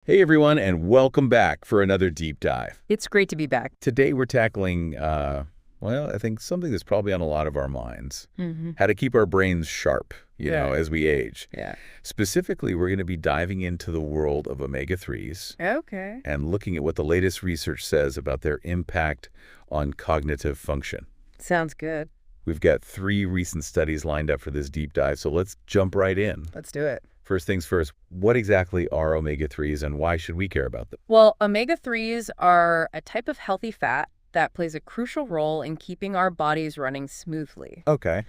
Hey everyone, and welcome back for another deep dive. It's great to be back. Today we're tackling, I think something that's probably on a lot of our minds. How to keep our brains sharp, as we age. Yeah. Specifically, we're going to be diving into the world of omega-3s. Okay. And looking at what the latest research says about their impact on cognitive function. Sounds good. We've got 3 recent studies lined up for this deep dive, so let's jump right in. Let's do it. First things first, what exactly are omega-3s and why should we care about them? Well, omega-3s are a type of healthy fat that plays a crucial role in keeping our bodies running smoothly. Okay.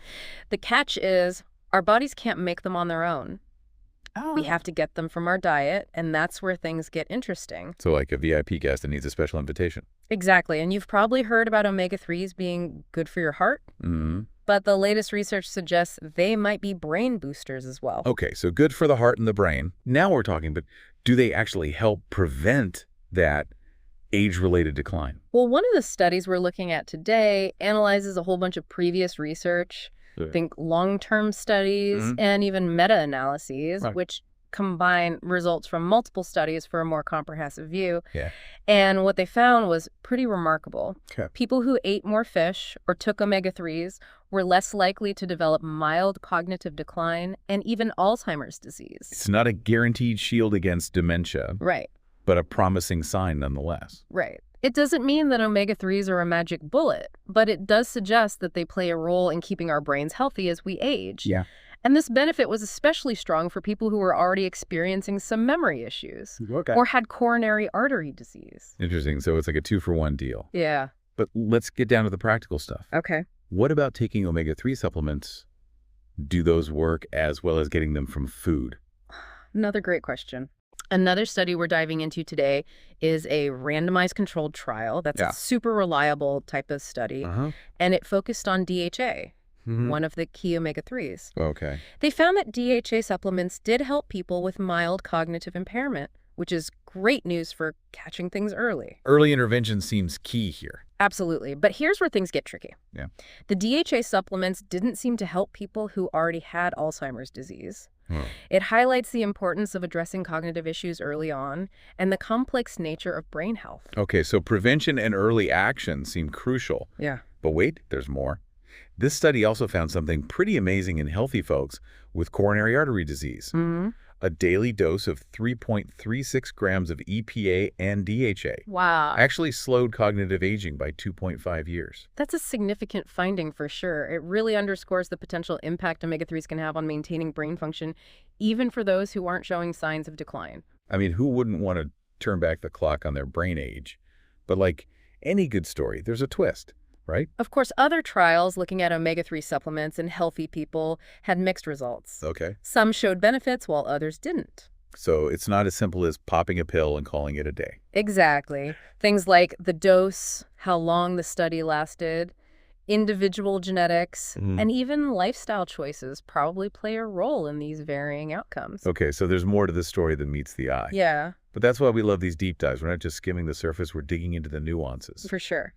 The catch is our bodies can't make them on their own. We have to get them from our diet, and that's where things get interesting. So like a VIP guest that needs a special invitation. Exactly, and you've probably heard about omega-3s being good for your heart. But the latest research suggests they might be brain boosters as well. Okay, so good for the heart and the brain. Now we're talking, but do they actually help prevent that age-related decline? Well, one of the studies we're looking at today analyzes a whole bunch of previous research, think long-term studies, and even meta-analyses, which combine results from multiple studies for a more comprehensive view. And what they found was pretty remarkable. People who ate more fish or took omega-3s were less likely to develop mild cognitive decline and even Alzheimer's disease. It's not a guaranteed shield against dementia. Right. But a promising sign nonetheless. Right. It doesn't mean that omega-3s are a magic bullet, but it does suggest that they play a role in keeping our brains healthy as we age. And this benefit was especially strong for people who were already experiencing some memory issues or had coronary artery disease. Interesting. So it's like a 2-for-1 deal. Yeah. But let's get down to the practical stuff. Okay. What about taking omega-3 supplements? Do those work as well as getting them from food? Another great question. Another study we're diving into today is a randomized controlled trial. That's a super reliable type of study. And it focused on DHA. One of the key omega-3s. Okay. They found that DHA supplements did help people with mild cognitive impairment, which is great news for catching things early. Early intervention seems key here. Absolutely. But here's where things get tricky. The DHA supplements didn't seem to help people who already had Alzheimer's disease. It highlights the importance of addressing cognitive issues early on and the complex nature of brain health. Okay, so prevention and early action seem crucial. But wait, there's more. This study also found something pretty amazing in healthy folks with coronary artery disease. A daily dose of 3.36 grams of EPA and DHA actually slowed cognitive aging by 2.5 years. That's a significant finding for sure. It really underscores the potential impact omega-3s can have on maintaining brain function, even for those who aren't showing signs of decline. I mean, who wouldn't want to turn back the clock on their brain age? But like any good story, there's a twist. Right? Of course, other trials looking at omega-3 supplements in healthy people had mixed results. Okay. Some showed benefits while others didn't. So it's not as simple as popping a pill and calling it a day. Exactly. Things like the dose, how long the study lasted, individual genetics, and even lifestyle choices probably play a role in these varying outcomes. Okay, so there's more to the story than meets the eye. Yeah. But that's why we love these deep dives. We're not just skimming the surface, we're digging into the nuances. For sure.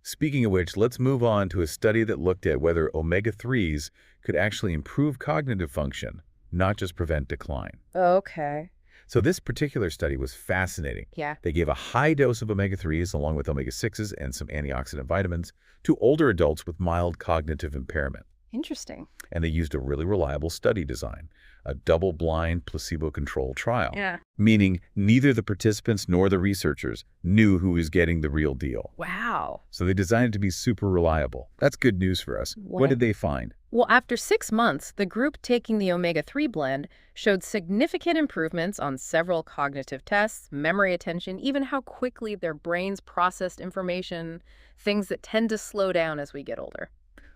Speaking of which, let's move on to a study that looked at whether omega-3s could actually improve cognitive function, not just prevent decline. Okay. So this particular study was fascinating. Yeah. They gave a high dose of omega-3s along with omega-6s and some antioxidant vitamins to older adults with mild cognitive impairment. Interesting. And they used a really reliable study design, a double-blind, placebo-controlled trial. Meaning neither the participants nor the researchers knew who was getting the real deal. Wow. So they designed it to be super reliable. That's good news for us. What did they find? Well, after 6 months, the group taking the omega-3 blend showed significant improvements on several cognitive tests, memory, attention, even how quickly their brains processed information, things that tend to slow down as we get older.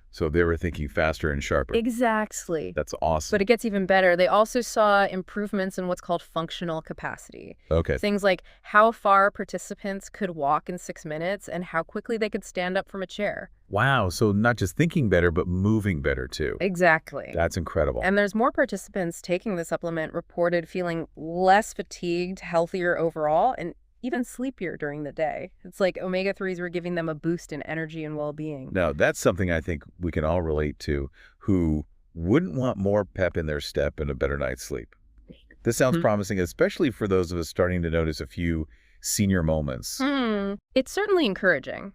So they were thinking faster and sharper. Exactly. That's awesome. But it gets even better. They also saw improvements in what's called functional capacity. Okay. Things like how far participants could walk in 6 minutes and how quickly they could stand up from a chair. Wow. So not just thinking better, but moving better too. Exactly. That's incredible. And there's more participants taking the supplement reported feeling less fatigued, healthier overall, and even sleepier during the day. It's like omega-3s were giving them a boost in energy and well-being. Now, that's something I think we can all relate to, who wouldn't want more pep in their step and a better night's sleep. This sounds promising, especially for those of us starting to notice a few senior moments. It's certainly encouraging.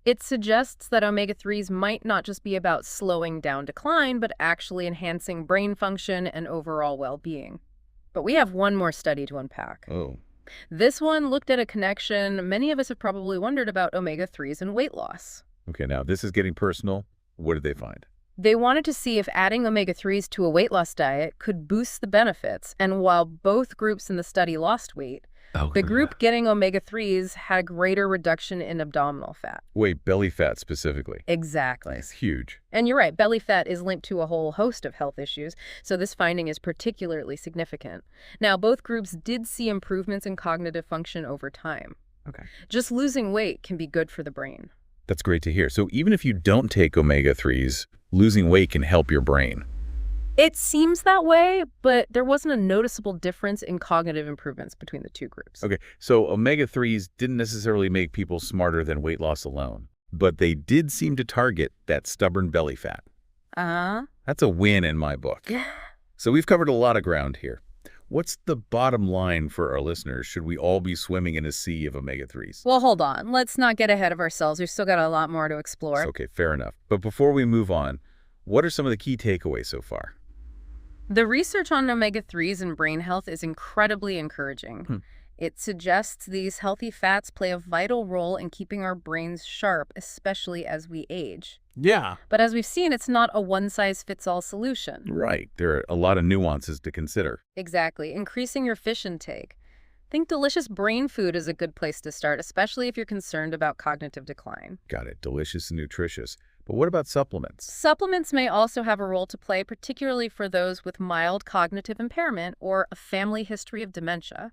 It suggests that omega-3s might not just be about slowing down decline, but actually enhancing brain function and overall well-being. But we have one more study to unpack. Oh. This one looked at a connection many of us have probably wondered about omega-3s and weight loss. Okay, now this is getting personal. What did they find? They wanted to see if adding omega-3s to a weight loss diet could boost the benefits, and while both groups in the study lost weight, the group getting omega-3s had a greater reduction in abdominal fat. Wait, belly fat specifically? Exactly. That's huge. And you're right, belly fat is linked to a whole host of health issues, so this finding is particularly significant. Now, both groups did see improvements in cognitive function over time. Okay. Just losing weight can be good for the brain. That's great to hear. So even if you don't take omega-3s, losing weight can help your brain. It seems that way, but there wasn't a noticeable difference in cognitive improvements between the two groups. Okay, so omega-3s didn't necessarily make people smarter than weight loss alone, but they did seem to target that stubborn belly fat. That's a win in my book. Yeah. So we've covered a lot of ground here. What's the bottom line for our listeners? Should we all be swimming in a sea of omega-3s? Well, hold on. Let's not get ahead of ourselves. We've still got a lot more to explore. Okay, fair enough. But before we move on, what are some of the key takeaways so far? The research on omega-3s and brain health is incredibly encouraging. It suggests these healthy fats play a vital role in keeping our brains sharp, especially as we age. Yeah. But as we've seen, it's not a one-size-fits-all solution. Right. There are a lot of nuances to consider. Exactly. Increasing your fish intake. Think delicious brain food is a good place to start, especially if you're concerned about cognitive decline. Got it. Delicious and nutritious. But what about supplements? Supplements may also have a role to play, particularly for those with mild cognitive impairment or a family history of dementia.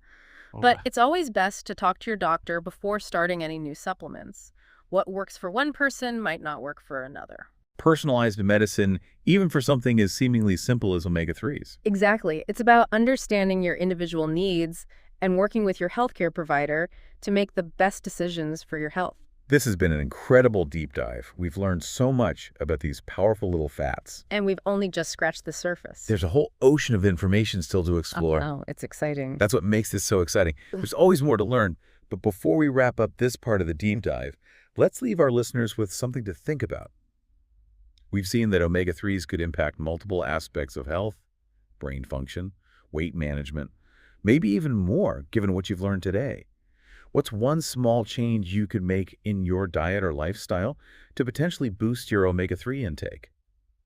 But it's always best to talk to your doctor before starting any new supplements. What works for one person might not work for another. Personalized medicine, even for something as seemingly simple as omega-3s. Exactly. It's about understanding your individual needs and working with your healthcare provider to make the best decisions for your health. This has been an incredible deep dive. We've learned so much about these powerful little fats. And we've only just scratched the surface. There's a whole ocean of information still to explore. Oh, it's exciting. That's what makes this so exciting. There's always more to learn. But before we wrap up this part of the deep dive, let's leave our listeners with something to think about. We've seen that omega-3s could impact multiple aspects of health, brain function, weight management, maybe even more, given what you've learned today. What's one small change you could make in your diet or lifestyle to potentially boost your omega-3 intake?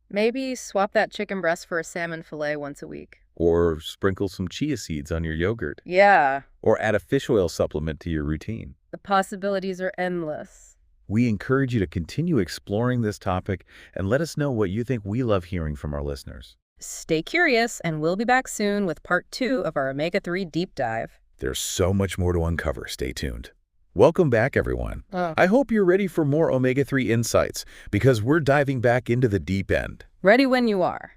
Maybe swap that chicken breast for a salmon fillet once a week. Or sprinkle some chia seeds on your yogurt. Yeah. Or add a fish oil supplement to your routine. The possibilities are endless. We encourage you to continue exploring this topic and let us know what you think. We love hearing from our listeners. Stay curious, and we'll be back soon with part 2 of our Omega-3 Deep Dive. There's so much more to uncover. Stay tuned. Welcome back, everyone. I hope you're ready for more omega-3 insights because we're diving back into the deep end. Ready when you are.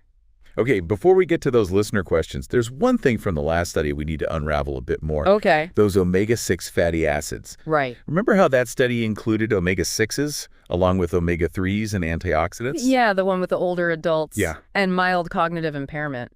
Okay, before we get to those listener questions, there's one thing from the last study we need to unravel a bit more. Okay. Those omega-6 fatty acids. Right. Remember how that study included omega-6s along with omega-3s and antioxidants? Yeah, the one with the older adults. Yeah. And mild cognitive impairment.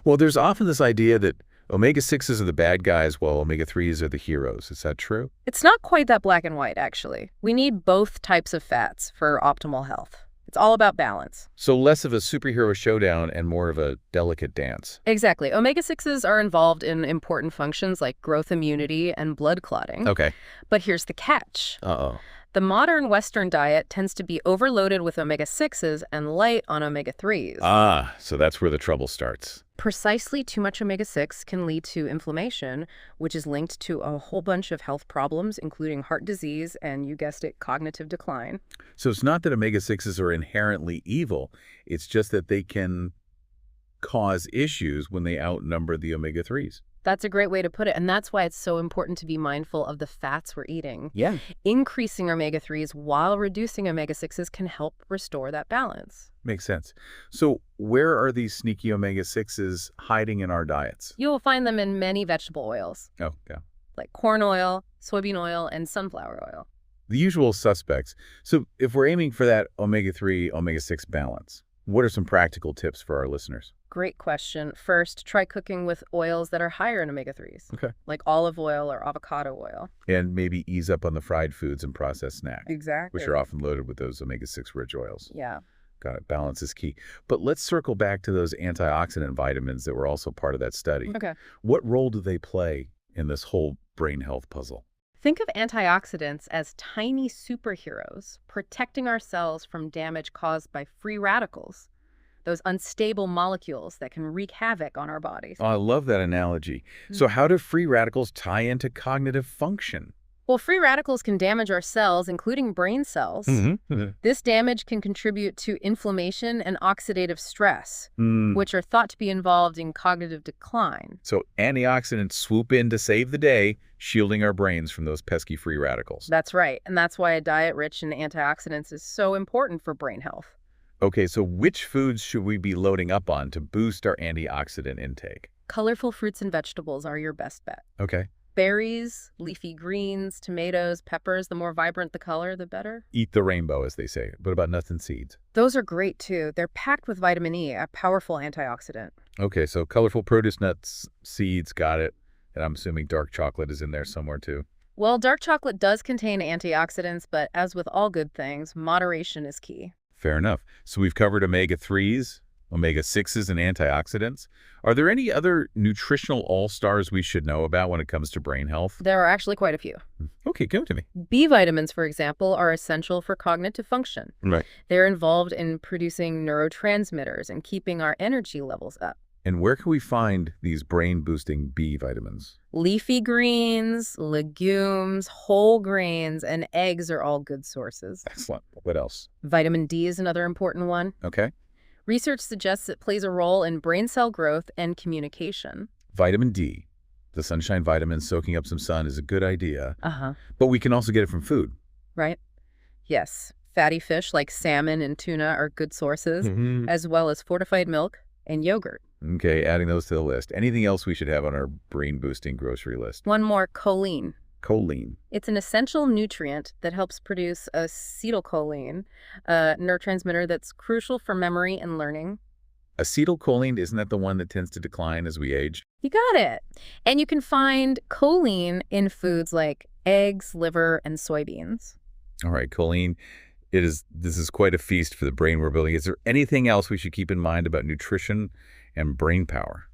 Well, there's often this idea that omega-6s are the bad guys while omega-3s are the heroes. Is that true? It's not quite that black and white, actually. We need both types of fats for optimal health. It's all about balance. So less of a superhero showdown and more of a delicate dance. Exactly. Omega-6s are involved in important functions like growth immunity and blood clotting. Okay. But here's the catch. Uh-oh. The modern Western diet tends to be overloaded with omega-6s and light on omega-3s. Ah, so that's where the trouble starts. Precisely, too much omega-6 can lead to inflammation, which is linked to a whole bunch of health problems, including heart disease and, you guessed it, cognitive decline. So it's not that omega-6s are inherently evil. It's just that they can cause issues when they outnumber the omega-3s. That's a great way to put it, and that's why it's so important to be mindful of the fats we're eating. Yeah. Increasing omega-3s while reducing omega-6s can help restore that balance. Makes sense. So where are these sneaky omega-6s hiding in our diets? You'll find them in many vegetable oils. Oh, yeah. Like corn oil, soybean oil, and sunflower oil. The usual suspects. So if we're aiming for that omega-3, omega-6 balance, what are some practical tips for our listeners? Great question. First, try cooking with oils that are higher in omega-3s, like olive oil or avocado oil. And maybe ease up on the fried foods and processed snacks. Exactly. Which are often loaded with those omega-6 rich oils. Yeah. Got it. Balance is key. But let's circle back to those antioxidant vitamins that were also part of that study. Okay. What role do they play in this whole brain health puzzle? Think of antioxidants as tiny superheroes protecting our cells from damage caused by free radicals, those unstable molecules that can wreak havoc on our bodies. Oh, I love that analogy. So how do free radicals tie into cognitive function? Well, free radicals can damage our cells, including brain cells. This damage can contribute to inflammation and oxidative stress, which are thought to be involved in cognitive decline. So antioxidants swoop in to save the day, shielding our brains from those pesky free radicals. That's right. And that's why a diet rich in antioxidants is so important for brain health. Okay, so which foods should we be loading up on to boost our antioxidant intake? Colorful fruits and vegetables are your best bet. Okay. Berries, leafy greens, tomatoes, peppers, the more vibrant the color, the better. Eat the rainbow, as they say. What about nuts and seeds? Those are great, too. They're packed with vitamin E, a powerful antioxidant. Okay, so colorful produce, nuts, seeds, got it. And I'm assuming dark chocolate is in there somewhere, too. Well, dark chocolate does contain antioxidants, but as with all good things, moderation is key. Fair enough. So we've covered omega-3s, omega-6s, and antioxidants. Are there any other nutritional all-stars we should know about when it comes to brain health? There are actually quite a few. Okay, go to me. B vitamins, for example, are essential for cognitive function. Right. They're involved in producing neurotransmitters and keeping our energy levels up. And where can we find these brain-boosting B vitamins? Leafy greens, legumes, whole grains, and eggs are all good sources. Excellent. What else? Vitamin D is another important one. Okay. Research suggests it plays a role in brain cell growth and communication. Vitamin D, the sunshine vitamin, soaking up some sun is a good idea. But we can also get it from food. Right? Yes. Fatty fish like salmon and tuna are good sources, as well as fortified milk and yogurt. Okay, adding those to the list. Anything else we should have on our brain-boosting grocery list? One more, choline. Choline. It's an essential nutrient that helps produce acetylcholine, a neurotransmitter that's crucial for memory and learning. Acetylcholine, isn't that the one that tends to decline as we age? You got it. And you can find choline in foods like eggs, liver, and soybeans. All right, choline. This is quite a feast for the brain we're building. Is there anything else we should keep in mind about nutrition and brain power?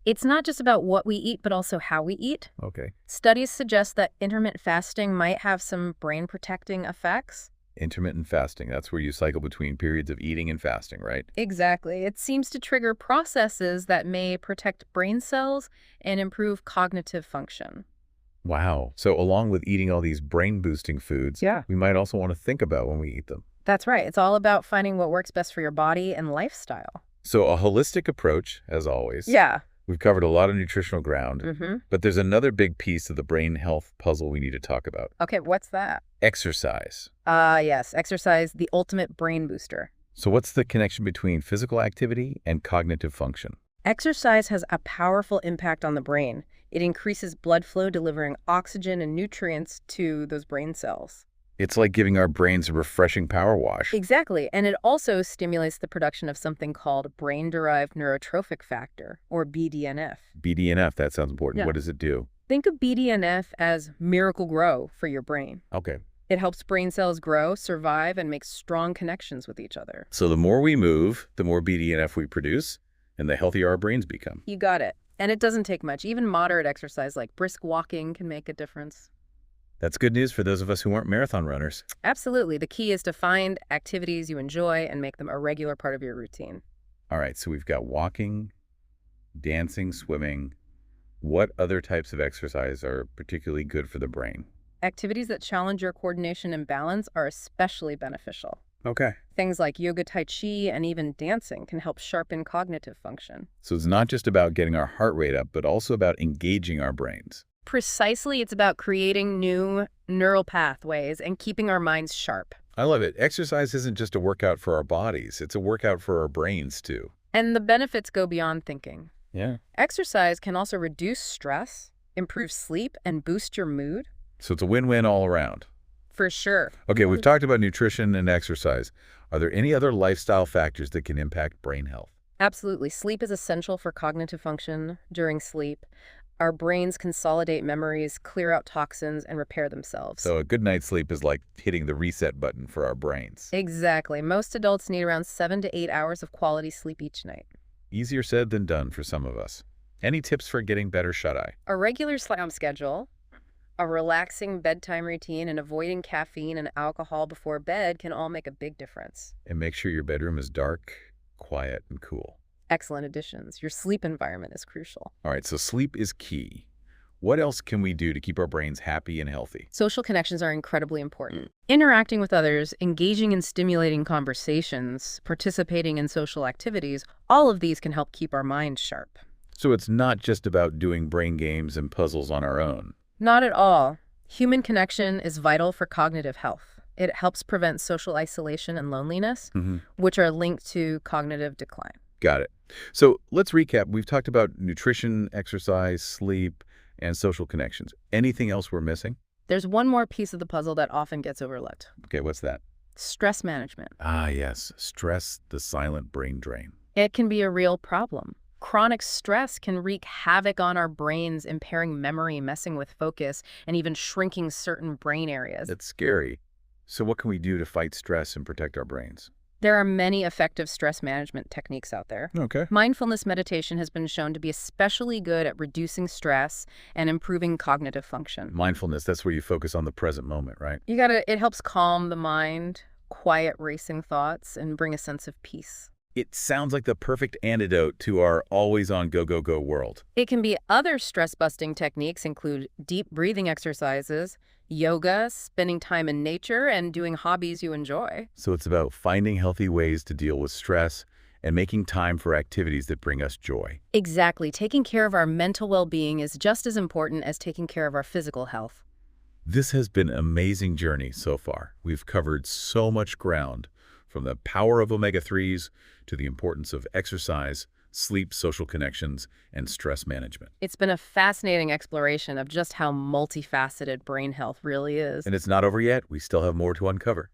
It's not just about what we eat, but also how we eat. Okay. Studies suggest that intermittent fasting might have some brain-protecting effects. Intermittent fasting, that's where you cycle between periods of eating and fasting, right? Exactly. It seems to trigger processes that may protect brain cells and improve cognitive function. Wow. So along with eating all these brain-boosting foods, we might also want to think about when we eat them. That's right. It's all about finding what works best for your body and lifestyle. So a holistic approach, as always. Yeah. We've covered a lot of nutritional ground, but there's another big piece of the brain health puzzle we need to talk about. Okay, what's that? Exercise. Yes, exercise, the ultimate brain booster. So what's the connection between physical activity and cognitive function? Exercise has a powerful impact on the brain. It increases blood flow, delivering oxygen and nutrients to those brain cells. It's like giving our brains a refreshing power wash. Exactly. And it also stimulates the production of something called brain-derived neurotrophic factor, or BDNF. BDNF, that sounds important. What does it do? Think of BDNF as miracle grow for your brain. Okay. It helps brain cells grow, survive, and make strong connections with each other. So the more we move, the more BDNF we produce, and the healthier our brains become. You got it. And it doesn't take much. Even moderate exercise like brisk walking can make a difference. That's good news for those of us who aren't marathon runners. Absolutely. The key is to find activities you enjoy and make them a regular part of your routine. All right, so we've got walking, dancing, swimming. What other types of exercise are particularly good for the brain? Activities that challenge your coordination and balance are especially beneficial. Okay. Things like yoga, tai chi, and even dancing can help sharpen cognitive function. So it's not just about getting our heart rate up, but also about engaging our brains. Precisely, it's about creating new neural pathways and keeping our minds sharp. I love it. Exercise isn't just a workout for our bodies. It's a workout for our brains, too. And the benefits go beyond thinking. Yeah. Exercise can also reduce stress, improve sleep, and boost your mood. So it's a win-win all around. For sure. Okay, we've talked about nutrition and exercise. Are there any other lifestyle factors that can impact brain health? Absolutely. Sleep is essential for cognitive function. During sleep, our brains consolidate memories, clear out toxins, and repair themselves. So a good night's sleep is like hitting the reset button for our brains. Exactly. Most adults need around 7 to 8 hours of quality sleep each night. Easier said than done for some of us. Any tips for getting better shut-eye? A regular sleep schedule, a relaxing bedtime routine, and avoiding caffeine and alcohol before bed can all make a big difference. And make sure your bedroom is dark, quiet, and cool. Excellent additions. Your sleep environment is crucial. All right, so sleep is key. What else can we do to keep our brains happy and healthy? Social connections are incredibly important. Interacting with others, engaging in stimulating conversations, participating in social activities, all of these can help keep our minds sharp. So it's not just about doing brain games and puzzles on our own. Not at all. Human connection is vital for cognitive health. It helps prevent social isolation and loneliness, which are linked to cognitive decline. Got it. So let's recap. We've talked about nutrition, exercise, sleep, and social connections. Anything else we're missing? There's one more piece of the puzzle that often gets overlooked. Okay, what's that? Stress management. Ah, yes. Stress, the silent brain drain. It can be a real problem. Chronic stress can wreak havoc on our brains, impairing memory, messing with focus, and even shrinking certain brain areas. It's scary. So what can we do to fight stress and protect our brains? There are many effective stress management techniques out there. Okay. Mindfulness meditation has been shown to be especially good at reducing stress and improving cognitive function. Mindfulness, that's where you focus on the present moment, right? It helps calm the mind, quiet racing thoughts, and bring a sense of peace. It sounds like the perfect antidote to our always-on go-go-go world. It can be other stress-busting techniques include deep breathing exercises, yoga, spending time in nature, and doing hobbies you enjoy. So it's about finding healthy ways to deal with stress and making time for activities that bring us joy. Exactly. Taking care of our mental well-being is just as important as taking care of our physical health. This has been an amazing journey so far. We've covered so much ground, from the power of omega-3s to the importance of exercise, sleep, social connections, and stress management. It's been a fascinating exploration of just how multifaceted brain health really is. And it's not over yet. We still have more to uncover.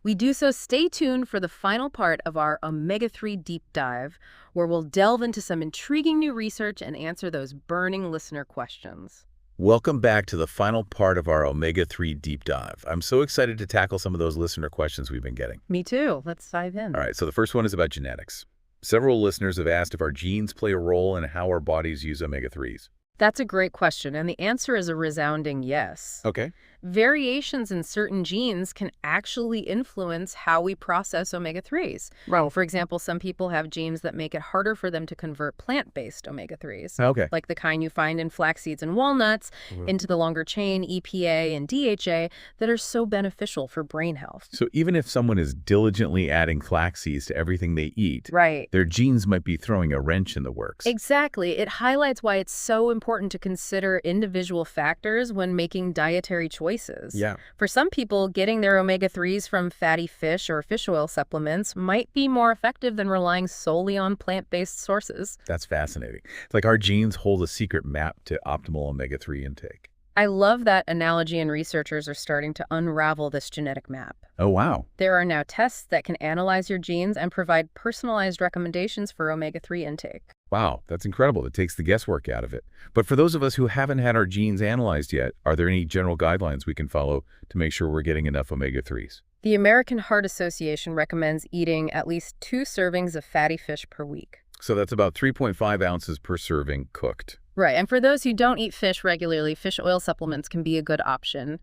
We do so. Stay tuned for the final part of our omega-3 deep dive, where we'll delve into some intriguing new research and answer those burning listener questions. Welcome back to the final part of our omega-3 deep dive. I'm so excited to tackle some of those listener questions we've been getting. Me too. Let's dive in. All right, so the first one is about genetics. Several listeners have asked if our genes play a role in how our bodies use omega-3s. That's a great question, and the answer is a resounding yes. Okay. Variations in certain genes can actually influence how we process omega-3s. Right. For example, some people have genes that make it harder for them to convert plant-based omega-3s. Okay. Like the kind you find in flax seeds and walnuts, into the longer chain EPA and DHA that are so beneficial for brain health. So even if someone is diligently adding flax seeds to everything they eat, right, their genes might be throwing a wrench in the works. Exactly. It highlights why it's so important to consider individual factors when making dietary choices. Yeah. For some people, getting their omega-3s from fatty fish or fish oil supplements might be more effective than relying solely on plant-based sources. That's fascinating. It's like our genes hold a secret map to optimal omega-3 intake. I love that analogy, and researchers are starting to unravel this genetic map. Oh, wow. There are now tests that can analyze your genes and provide personalized recommendations for omega-3 intake. Wow, that's incredible. It takes the guesswork out of it. But for those of us who haven't had our genes analyzed yet, are there any general guidelines we can follow to make sure we're getting enough omega-3s? The American Heart Association recommends eating at least 2 servings of fatty fish per week. So that's about 3.5 ounces per serving cooked. Right, and for those who don't eat fish regularly, fish oil supplements can be a good option.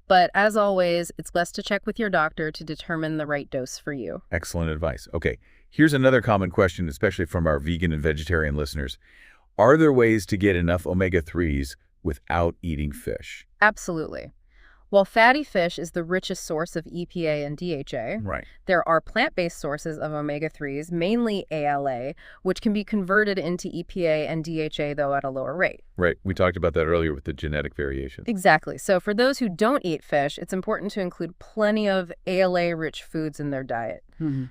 But as always, it's best to check with your doctor to determine the right dose for you. Excellent advice. Okay, here's another common question, especially from our vegan and vegetarian listeners. Are there ways to get enough omega-3s without eating fish? Absolutely. While fatty fish is the richest source of EPA and DHA, right, there are plant-based sources of omega-3s, mainly ALA, which can be converted into EPA and DHA, though at a lower rate. Right. We talked about that earlier with the genetic variation. Exactly. So for those who don't eat fish, it's important to include plenty of ALA-rich foods in their diet.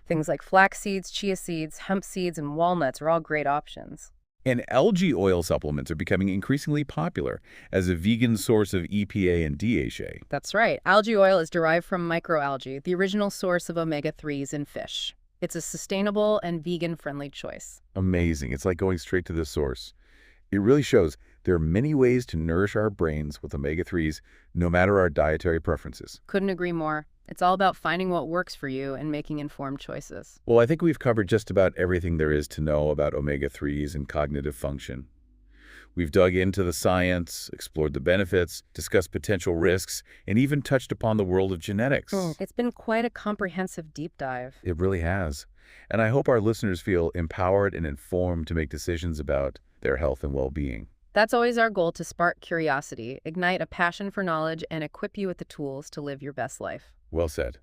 Things like flax seeds, chia seeds, hemp seeds, and walnuts are all great options. And algae oil supplements are becoming increasingly popular as a vegan source of EPA and DHA. That's right. Algae oil is derived from microalgae, the original source of omega-3s in fish. It's a sustainable and vegan-friendly choice. Amazing. It's like going straight to the source. It really shows there are many ways to nourish our brains with omega-3s, no matter our dietary preferences. Couldn't agree more. It's all about finding what works for you and making informed choices. Well, I think we've covered just about everything there is to know about omega-3s and cognitive function. We've dug into the science, explored the benefits, discussed potential risks, and even touched upon the world of genetics. It's been quite a comprehensive deep dive. It really has. And I hope our listeners feel empowered and informed to make decisions about their health and well-being. That's always our goal, to spark curiosity, ignite a passion for knowledge, and equip you with the tools to live your best life. Well said.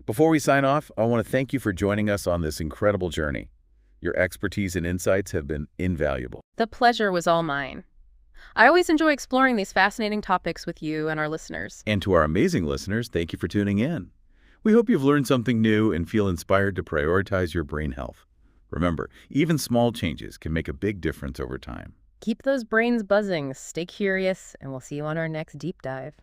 Before we sign off, I want to thank you for joining us on this incredible journey. Your expertise and insights have been invaluable. The pleasure was all mine. I always enjoy exploring these fascinating topics with you and our listeners. And to our amazing listeners, thank you for tuning in. We hope you've learned something new and feel inspired to prioritize your brain health. Remember, even small changes can make a big difference over time. Keep those brains buzzing, stay curious, and we'll see you on our next deep dive.